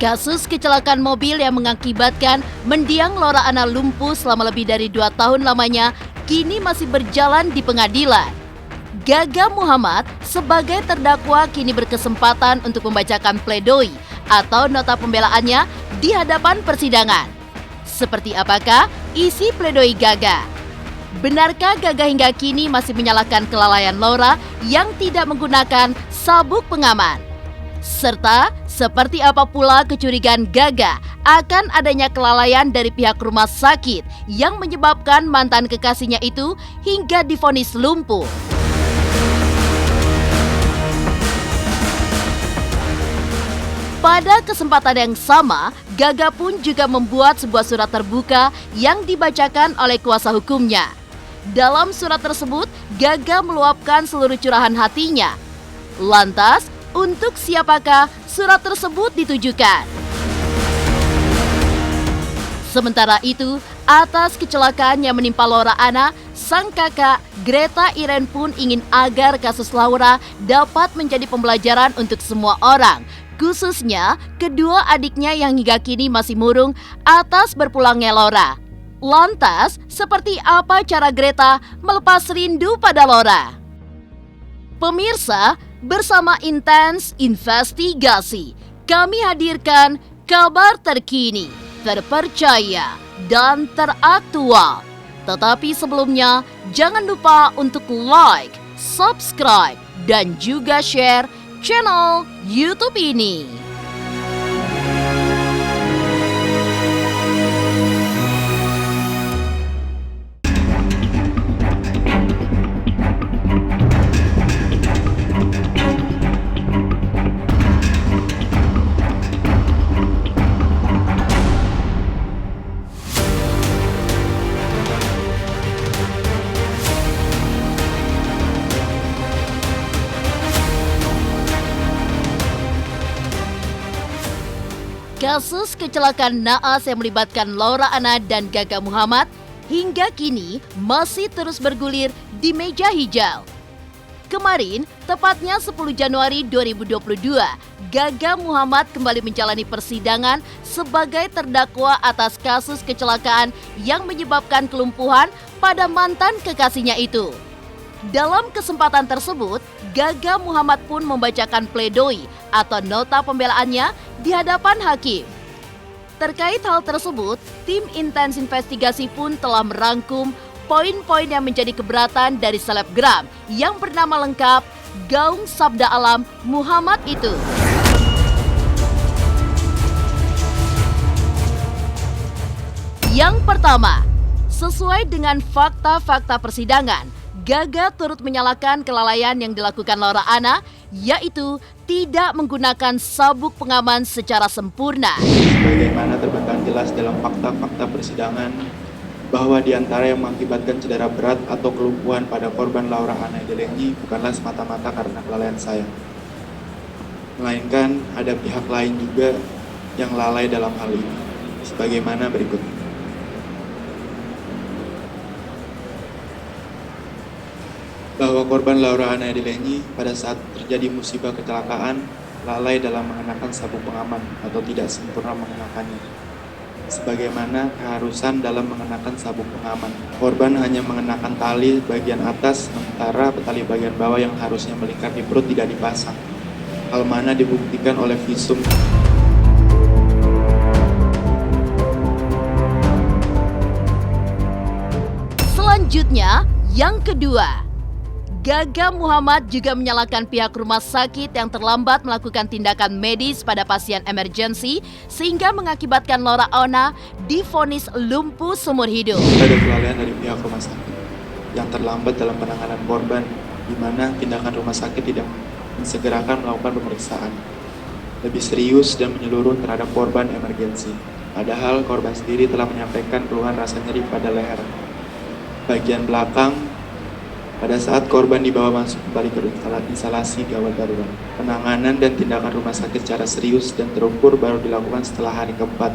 Kasus kecelakaan mobil yang mengakibatkan mendiang Laura Anna lumpuh selama lebih dari 2 tahun lamanya kini masih berjalan di pengadilan. Gaga Muhammad sebagai terdakwa kini berkesempatan untuk membacakan pledoi atau nota pembelaannya di hadapan persidangan. Seperti apakah isi pledoi Gaga? Benarkah Gaga hingga kini masih menyalahkan kelalaian Laura yang tidak menggunakan sabuk pengaman? Serta seperti apa pula kecurigaan Gaga akan adanya kelalaian dari pihak rumah sakit yang menyebabkan mantan kekasihnya itu hingga divonis lumpuh. Pada kesempatan yang sama, Gaga pun juga membuat sebuah surat terbuka yang dibacakan oleh kuasa hukumnya. Dalam surat tersebut, Gaga meluapkan seluruh curahan hatinya. Lantas, untuk siapakah surat tersebut ditujukan? Sementara itu, atas kecelakaan yang menimpa Laura Anna, sang kakak Greta Iren pun ingin agar kasus Laura dapat menjadi pembelajaran untuk semua orang, khususnya kedua adiknya yang hingga kini masih murung atas berpulangnya Laura. Lantas, seperti apa cara Greta melepas rindu pada Laura? Pemirsa, bersama Intens Investigasi, kami hadirkan kabar terkini, terpercaya, dan teraktual. Tetapi sebelumnya, jangan lupa untuk like, subscribe, dan juga share channel YouTube ini. Kasus kecelakaan naas yang melibatkan Laura Anna dan Gaga Muhammad hingga kini masih terus bergulir di meja hijau. Kemarin, tepatnya 10 Januari 2022, Gaga Muhammad kembali menjalani persidangan sebagai terdakwa atas kasus kecelakaan yang menyebabkan kelumpuhan pada mantan kekasihnya itu. Dalam kesempatan tersebut, Gaga Muhammad pun membacakan pledoi atau nota pembelaannya di hadapan hakim. Terkait hal tersebut, tim Intens Investigasi pun telah merangkum poin-poin yang menjadi keberatan dari selebgram yang bernama lengkap Gaung Sabda Alam Muhammad itu. Yang pertama, sesuai dengan fakta-fakta persidangan, Gaga turut menyalahkan kelalaian yang dilakukan Laura Anna, yaitu tidak menggunakan sabuk pengaman secara sempurna. Bagaimana terbantah jelas dalam fakta-fakta persidangan bahwa di antara yang mengakibatkan cedera berat atau kelumpuhan pada korban Laura Anna Delenyi bukanlah semata-mata karena kelalaian saya, melainkan ada pihak lain juga yang lalai dalam hal ini, sebagaimana berikut. Bahwa korban Laura Anna Delenyi pada saat terjadi musibah kecelakaan lalai dalam mengenakan sabuk pengaman atau tidak sempurna mengenakannya. Sebagaimana keharusan dalam mengenakan sabuk pengaman, korban hanya mengenakan tali bagian atas sementara tali bagian bawah yang harusnya melingkar di perut tidak dipasang. Hal mana dibuktikan oleh visum. Selanjutnya, yang kedua, Gaga Muhammad juga menyalahkan pihak rumah sakit yang terlambat melakukan tindakan medis pada pasien emergensi sehingga mengakibatkan Laura Anna divonis lumpuh seumur hidup. Ada kelalaian dari pihak rumah sakit yang terlambat dalam penanganan korban, di mana tindakan rumah sakit tidak mensegerakan melakukan pemeriksaan lebih serius dan menyeluruh terhadap korban emergensi. Padahal korban sendiri telah menyampaikan keluhan rasa nyeri pada leher bagian belakang pada saat korban dibawa masuk kembali ke instalasi gawat darurat. Penanganan dan tindakan rumah sakit secara serius dan terukur baru dilakukan setelah hari keempat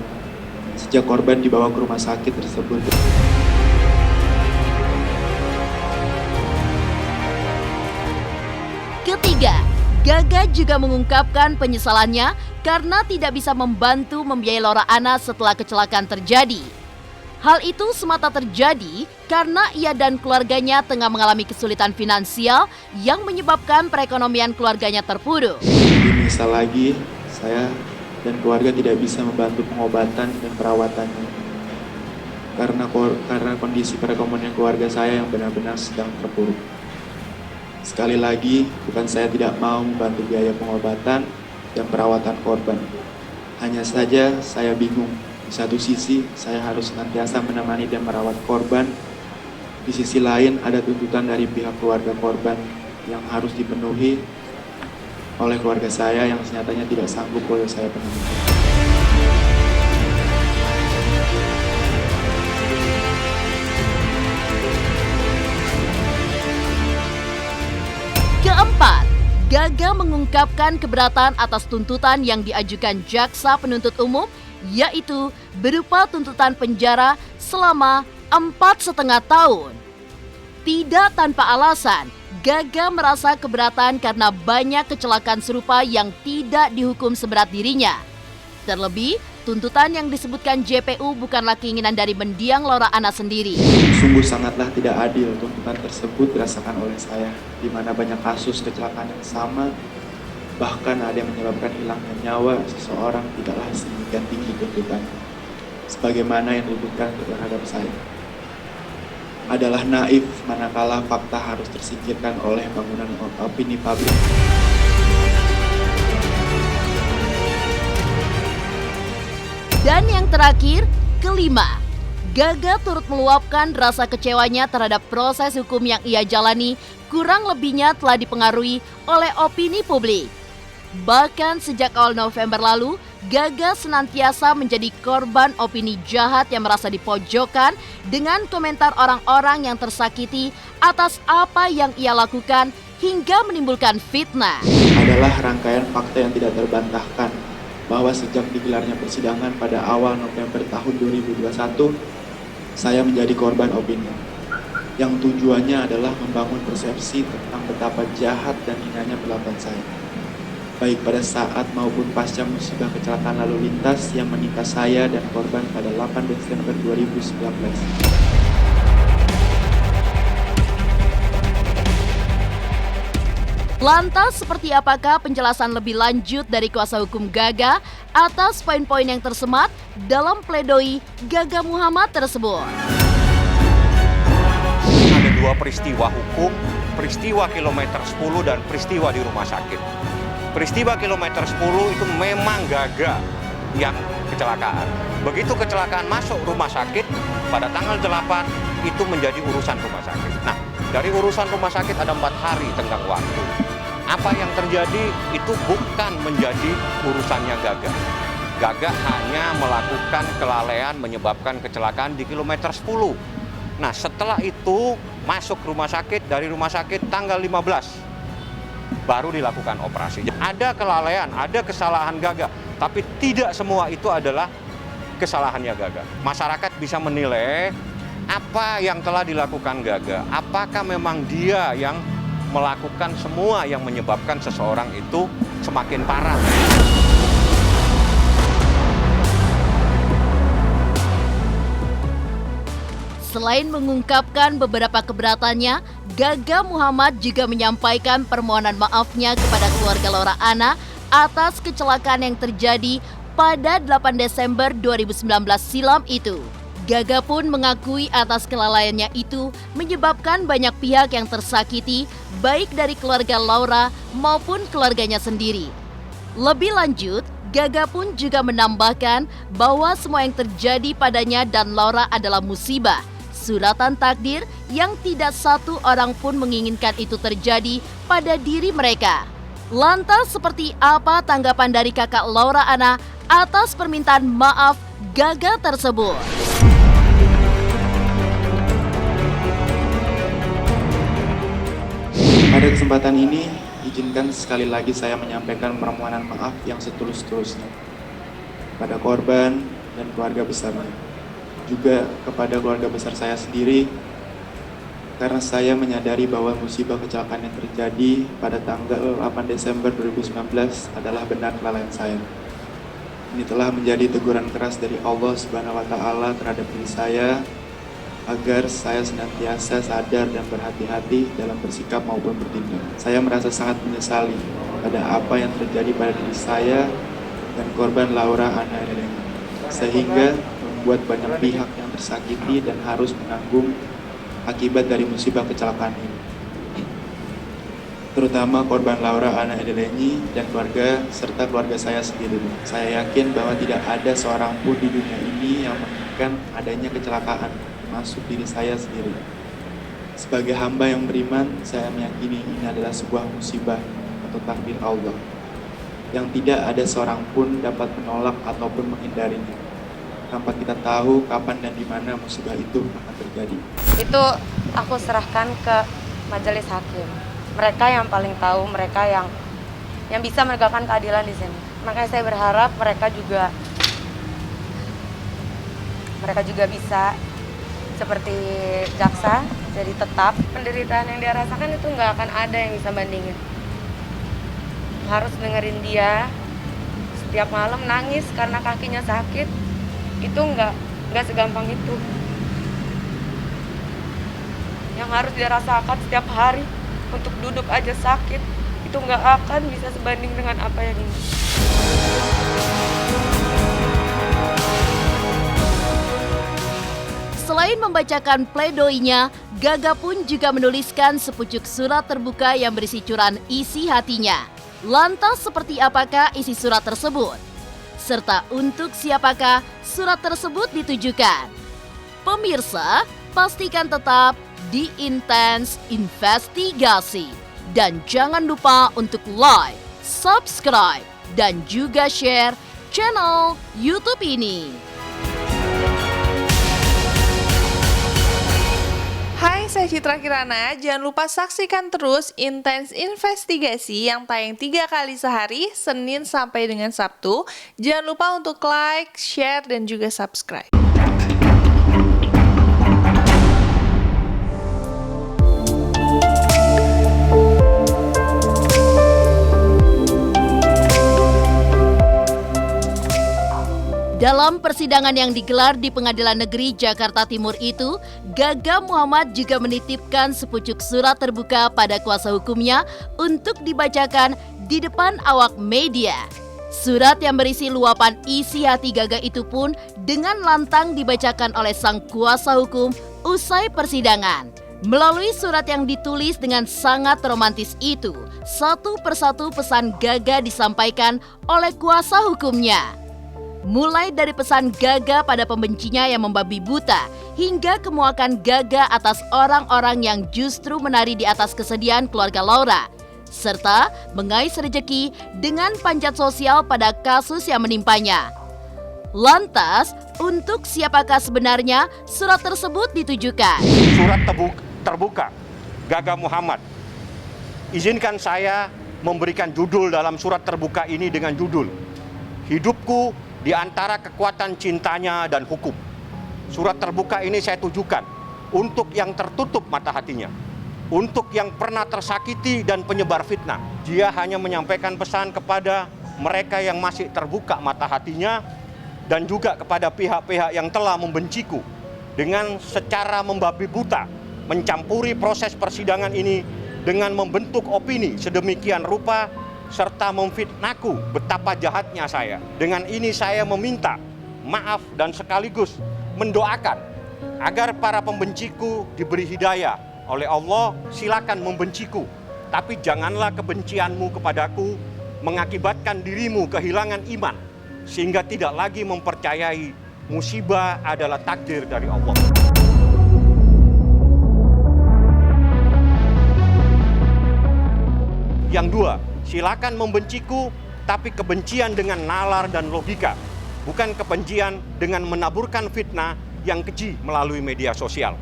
sejak korban dibawa ke rumah sakit tersebut. Ketiga, Gaga juga mengungkapkan penyesalannya karena tidak bisa membantu membiayai Laura Anna setelah kecelakaan terjadi. Hal itu semata terjadi karena ia dan keluarganya tengah mengalami kesulitan finansial yang menyebabkan perekonomian keluarganya terpuruk. Misal lagi, saya dan keluarga tidak bisa membantu pengobatan dan perawatannya. Karena kondisi perekonomian keluarga saya yang benar-benar sedang terpuruk. Sekali lagi, bukan saya tidak mau membantu biaya pengobatan dan perawatan korban. Hanya saja saya bingung. Di satu sisi, saya harus senantiasa menemani dan merawat korban. Di sisi lain, ada tuntutan dari pihak keluarga korban yang harus dipenuhi oleh keluarga saya yang nyatanya tidak sanggup oleh saya penuhi. Keempat, Gaga mengungkapkan keberatan atas tuntutan yang diajukan jaksa penuntut umum, yaitu berupa tuntutan penjara selama 4,5 tahun. Tidak tanpa alasan, Gaga merasa keberatan karena banyak kecelakaan serupa yang tidak dihukum seberat dirinya. Terlebih, tuntutan yang disebutkan JPU bukanlah keinginan dari mendiang Laura Anna sendiri. Sungguh sangatlah tidak adil tuntutan tersebut dirasakan oleh saya, di mana banyak kasus kecelakaan yang sama, bahkan ada yang menyebabkan hilangnya nyawa seseorang tidaklah sedemikian tinggi tuntutan, sebagaimana yang dituntutkan terhadap saya. Adalah naif manakala fakta harus tersingkirkan oleh bangunan opini publik. Dan yang terakhir, kelima, Gaga turut meluapkan rasa kecewanya terhadap proses hukum yang ia jalani kurang lebihnya telah dipengaruhi oleh opini publik. Bahkan sejak awal November lalu, Gaga senantiasa menjadi korban opini jahat yang merasa dipojokkan dengan komentar orang-orang yang tersakiti atas apa yang ia lakukan hingga menimbulkan fitnah. Adalah rangkaian fakta yang tidak terbantahkan bahwa sejak digelarnya persidangan pada awal November tahun 2021, saya menjadi korban opini yang tujuannya adalah membangun persepsi tentang betapa jahat dan hinanya perlakuan saya, baik pada saat maupun pasca musibah kecelakaan lalu lintas yang menimpa saya dan korban pada 8 Desember 2019. Lantas seperti apakah penjelasan lebih lanjut dari kuasa hukum Gaga atas poin-poin yang tersemat dalam pledoi Gaga Muhammad tersebut? Ada dua peristiwa hukum, peristiwa kilometer 10 dan peristiwa di rumah sakit. Peristiwa kilometer 10 itu memang Gaga yang kecelakaan. Begitu kecelakaan masuk rumah sakit pada tanggal 8 itu menjadi urusan rumah sakit. Nah, dari urusan rumah sakit ada 4 hari tenggang waktu. Apa yang terjadi itu bukan menjadi urusannya Gaga. Gaga hanya melakukan kelalaian menyebabkan kecelakaan di kilometer 10. Nah, setelah itu masuk rumah sakit, dari rumah sakit tanggal 15 baru dilakukan operasi. Ada kelalaian, ada kesalahan Gaga, tapi tidak semua itu adalah kesalahannya Gaga. Masyarakat bisa menilai apa yang telah dilakukan Gaga. Apakah memang dia yang melakukan semua yang menyebabkan seseorang itu semakin parah? Selain mengungkapkan beberapa keberatannya, Gaga Muhammad juga menyampaikan permohonan maafnya kepada keluarga Laura Anna atas kecelakaan yang terjadi pada 8 Desember 2019 silam itu. Gaga pun mengakui atas kelalaiannya itu menyebabkan banyak pihak yang tersakiti, baik dari keluarga Laura maupun keluarganya sendiri. Lebih lanjut, Gaga pun juga menambahkan bahwa semua yang terjadi padanya dan Laura adalah musibah, suratan takdir yang tidak satu orang pun menginginkan itu terjadi pada diri mereka. Lantas seperti apa tanggapan dari kakak Laura Anna atas permintaan maaf Gaga tersebut? Pada kesempatan ini, izinkan sekali lagi saya menyampaikan permohonan maaf yang setulus-tulusnya pada korban dan keluarga besarnya. Juga kepada keluarga besar saya sendiri karena saya menyadari bahwa musibah kecelakaan yang terjadi pada tanggal 8 Desember 2019 adalah benar kelalaian saya. Ini telah menjadi teguran keras dari Allah Subhanahu wa Ta'ala terhadap diri saya, agar saya senantiasa sadar dan berhati-hati dalam bersikap maupun bertindak. Saya merasa sangat menyesali pada apa yang terjadi pada diri saya dan korban Laura Anna Edelenyi, sehingga membuat banyak pihak yang tersakiti dan harus menanggung akibat dari musibah kecelakaan ini, terutama korban Laura Anna Edelenyi dan keluarga serta keluarga saya sendiri. Saya yakin bahwa tidak ada seorang pun di dunia ini yang menginginkan adanya kecelakaan, termasuk diri saya sendiri. Sebagai hamba yang beriman, saya meyakini ini adalah sebuah musibah atau takdir Allah yang tidak ada seorang pun dapat menolak ataupun menghindarinya, tanpa kita tahu kapan dan di mana musibah itu akan terjadi. Itu aku serahkan ke majelis hakim. Mereka yang paling tahu, mereka yang bisa menegakkan keadilan di sini. Makanya saya berharap mereka juga bisa seperti jaksa, jadi tetap penderitaan yang dia rasakan itu nggak akan ada yang bisa bandingin. Harus dengerin dia setiap malam nangis karena kakinya sakit. Itu nggak segampang itu. Yang harus dirasakan setiap hari untuk duduk aja sakit, itu nggak akan bisa sebanding dengan apa yang ini. Selain membacakan pledoinya, Gaga pun juga menuliskan sepucuk surat terbuka yang berisi curahan isi hatinya. Lantas seperti apakah isi surat tersebut? Serta untuk siapakah surat tersebut ditujukan? Pemirsa, pastikan tetap di Intens Investigasi. Dan jangan lupa untuk like, subscribe, dan juga share channel YouTube ini. Hai, saya Citra Kirana. Jangan lupa saksikan terus Intens Investigasi yang tayang 3 kali sehari, Senin sampai dengan Sabtu. Jangan lupa untuk like, share, dan juga subscribe. Dalam persidangan yang digelar di Pengadilan Negeri Jakarta Timur itu, Gaga Muhammad juga menitipkan sepucuk surat terbuka pada kuasa hukumnya untuk dibacakan di depan awak media. Surat yang berisi luapan isi hati Gaga itu pun dengan lantang dibacakan oleh sang kuasa hukum usai persidangan. Melalui surat yang ditulis dengan sangat romantis itu, satu persatu pesan Gaga disampaikan oleh kuasa hukumnya. Mulai dari pesan Gaga pada pembencinya yang membabi buta, hingga kemuakan Gaga atas orang-orang yang justru menari di atas kesedihan keluarga Laura, serta mengais rejeki dengan panjat sosial pada kasus yang menimpanya. Lantas, untuk siapakah sebenarnya surat tersebut ditujukan? Surat terbuka Gaga Muhammad. Izinkan saya memberikan judul dalam surat terbuka ini dengan judul Hidupku di antara kekuatan cintanya dan hukum. Surat terbuka ini saya tujukan untuk yang tertutup mata hatinya, untuk yang pernah tersakiti dan penyebar fitnah. Dia hanya menyampaikan pesan kepada mereka yang masih terbuka mata hatinya dan juga kepada pihak-pihak yang telah membenciku dengan secara membabi buta, mencampuri proses persidangan ini dengan membentuk opini sedemikian rupa serta memfitnahku betapa jahatnya saya. Dengan ini saya meminta maaf dan sekaligus mendoakan agar para pembenciku diberi hidayah oleh Allah. Silakan membenciku, tapi janganlah kebencianmu kepadaku mengakibatkan dirimu kehilangan iman sehingga tidak lagi mempercayai musibah adalah takdir dari Allah. Yang dua, silakan membenciku, tapi kebencian dengan nalar dan logika, bukan kebencian dengan menaburkan fitnah yang keji melalui media sosial.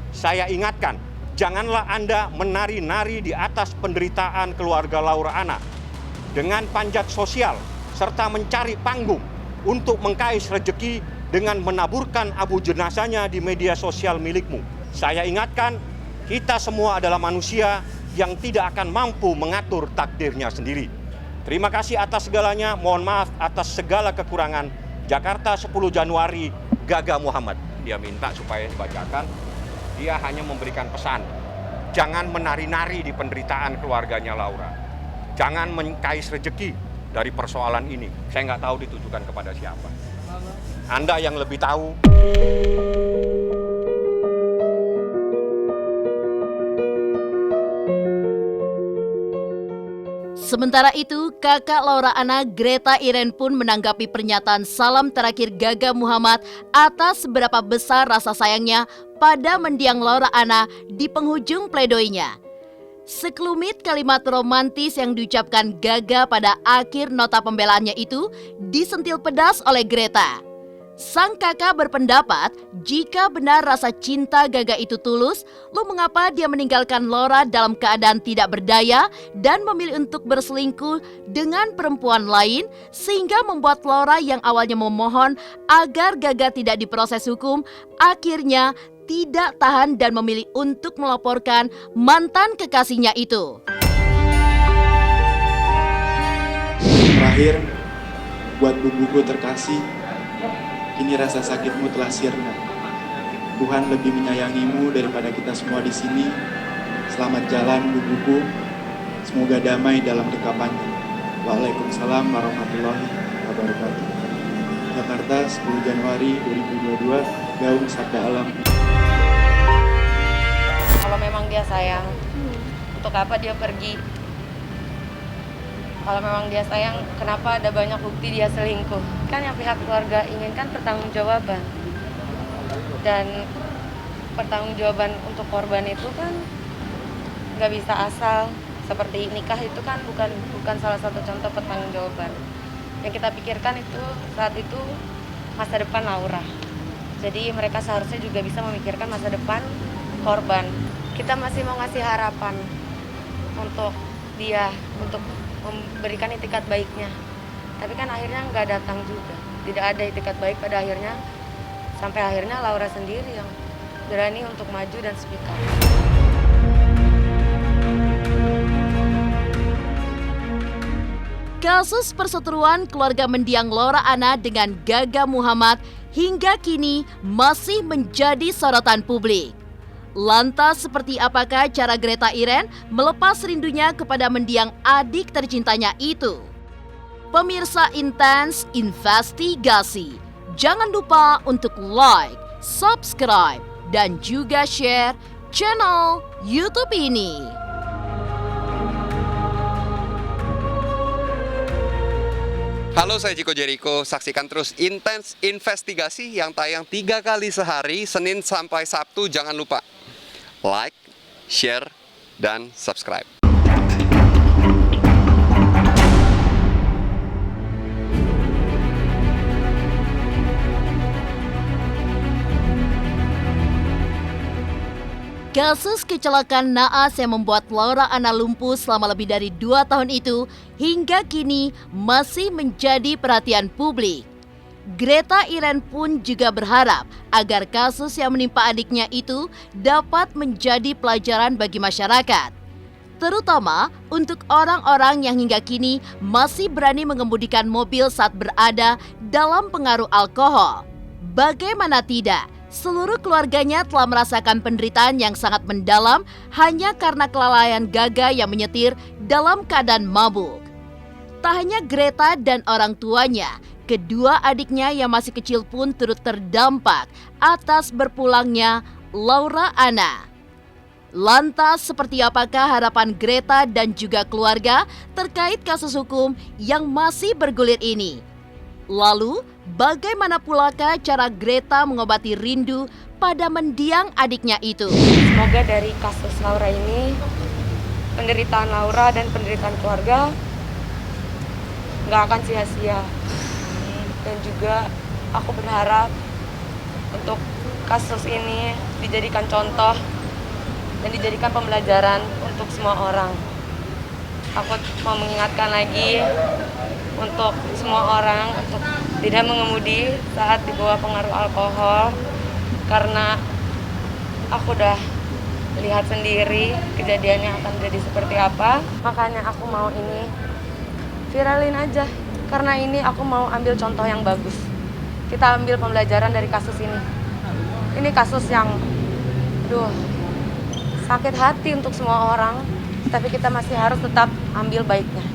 Saya ingatkan, janganlah Anda menari-nari di atas penderitaan keluarga Laura Anna dengan panjat sosial serta mencari panggung untuk mengkais rejeki dengan menaburkan abu jenazahnya di media sosial milikmu. Saya ingatkan, Kita semua adalah manusia yang tidak akan mampu mengatur takdirnya sendiri. Terima kasih atas segalanya, mohon maaf atas segala kekurangan. Jakarta 10 Januari, Gaga Muhammad. Dia minta supaya dibacakan, dia hanya memberikan pesan. Jangan menari-nari di penderitaan keluarganya Laura. Jangan mengkais rezeki dari persoalan ini. Saya nggak tahu ditujukan kepada siapa. Anda yang lebih tahu. Sementara itu, kakak Laura Anna, Greta Iren pun menanggapi pernyataan salam terakhir Gaga Muhammad atas seberapa besar rasa sayangnya pada mendiang Laura Anna di penghujung pledoinya. Sekelumit kalimat romantis yang diucapkan Gaga pada akhir nota pembelaannya itu disentil pedas oleh Greta. Sang kakak berpendapat jika benar rasa cinta Gaga itu tulus, lalu mengapa dia meninggalkan Laura dalam keadaan tidak berdaya dan memilih untuk berselingkuh dengan perempuan lain sehingga membuat Laura yang awalnya memohon agar Gaga tidak diproses hukum akhirnya tidak tahan dan memilih untuk melaporkan mantan kekasihnya itu. Terakhir, buat bubuku terkasih, kini rasa sakitmu telah sirna. Tuhan lebih menyayangimu daripada kita semua di sini. Selamat jalan bubuku. Semoga damai dalam dekapannya. Waalaikumsalam warahmatullahi wabarakatuh. Jakarta 10 Januari 2022, Gaung Sabda Alam. Kalau memang dia sayang, untuk apa dia pergi? Kalau memang dia sayang, kenapa ada banyak bukti dia selingkuh? Kan yang pihak keluarga inginkan pertanggungjawaban. Dan pertanggungjawaban untuk korban itu kan nggak bisa asal. Seperti nikah itu kan bukan salah satu contoh pertanggungjawaban. Yang kita pikirkan itu saat itu masa depan Laura. Jadi mereka seharusnya juga bisa memikirkan masa depan korban. Kita masih mau ngasih harapan untuk dia, untuk memberikan itikat baiknya, tapi kan akhirnya nggak datang juga, tidak ada itikat baik pada akhirnya, sampai akhirnya Laura sendiri yang berani untuk maju dan speak up. Kasus perseteruan keluarga mendiang Laura Anna dengan Gaga Muhammad hingga kini masih menjadi sorotan publik. Lantas seperti apakah cara Greta Iren melepas rindunya kepada mendiang adik tercintanya itu? Pemirsa Intens Investigasi, jangan lupa untuk like, subscribe, dan juga share channel YouTube ini. Halo, saya Chico Jericho. Saksikan terus Intens Investigasi yang tayang 3 kali sehari, Senin sampai Sabtu. Jangan lupa like, share, dan subscribe. Kasus kecelakaan naas yang membuat Laura Anna lumpuh selama lebih dari 2 tahun itu hingga kini masih menjadi perhatian publik. Greta Iren pun juga berharap agar kasus yang menimpa adiknya itu dapat menjadi pelajaran bagi masyarakat. Terutama untuk orang-orang yang hingga kini masih berani mengemudikan mobil saat berada dalam pengaruh alkohol. Bagaimana tidak? Seluruh keluarganya telah merasakan penderitaan yang sangat mendalam hanya karena kelalaian Gaga yang menyetir dalam keadaan mabuk. Tak hanya Greta dan orang tuanya, kedua adiknya yang masih kecil pun turut terdampak atas berpulangnya Laura Anna. Lantas seperti apakah harapan Greta dan juga keluarga terkait kasus hukum yang masih bergulir ini? Lalu, bagaimana pulakah cara Greta mengobati rindu pada mendiang adiknya itu? Semoga dari kasus Laura ini, penderitaan Laura dan penderitaan keluarga nggak akan sia-sia. Dan juga aku berharap untuk kasus ini dijadikan contoh dan dijadikan pembelajaran untuk semua orang. Aku mau mengingatkan lagi untuk semua orang untuk tidak mengemudi saat di bawah pengaruh alkohol, karena aku udah lihat sendiri kejadiannya akan jadi seperti apa. Makanya aku mau ini viralin aja, karena ini aku mau ambil contoh yang bagus. Kita ambil pembelajaran dari kasus ini. Ini kasus yang sakit hati untuk semua orang, tapi kita masih harus tetap ambil baiknya.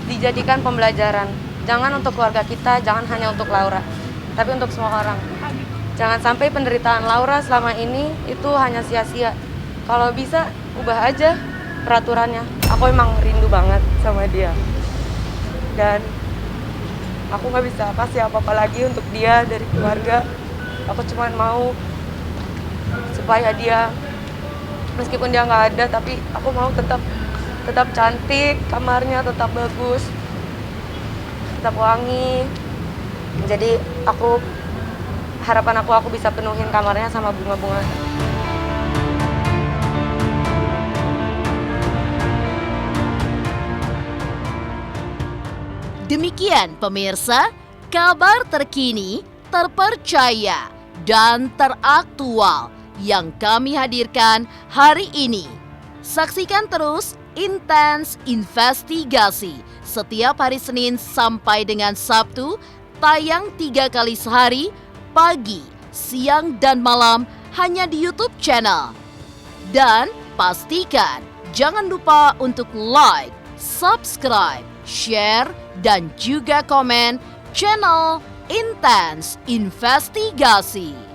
Dijadikan pembelajaran, jangan untuk keluarga kita, jangan hanya untuk Laura, tapi untuk semua orang. Jangan sampai penderitaan Laura selama ini itu hanya sia-sia. Kalau bisa, ubah aja peraturannya. Aku emang rindu banget sama dia. Dan aku nggak bisa kasih apa-apa lagi untuk dia dari keluarga. Aku cuma mau supaya dia, meskipun dia nggak ada, tapi aku mau tetap cantik, kamarnya tetap bagus, tetap wangi. Jadi harapan aku bisa penuhin kamarnya sama bunga-bunga. Demikian pemirsa, kabar terkini, terpercaya, dan teraktual yang kami hadirkan hari ini. Saksikan terus Intens Investigasi setiap hari Senin sampai dengan Sabtu, tayang 3 kali sehari, pagi, siang, dan malam hanya di YouTube channel. Dan pastikan jangan lupa untuk like, subscribe, share, dan juga komen channel Intens Investigasi.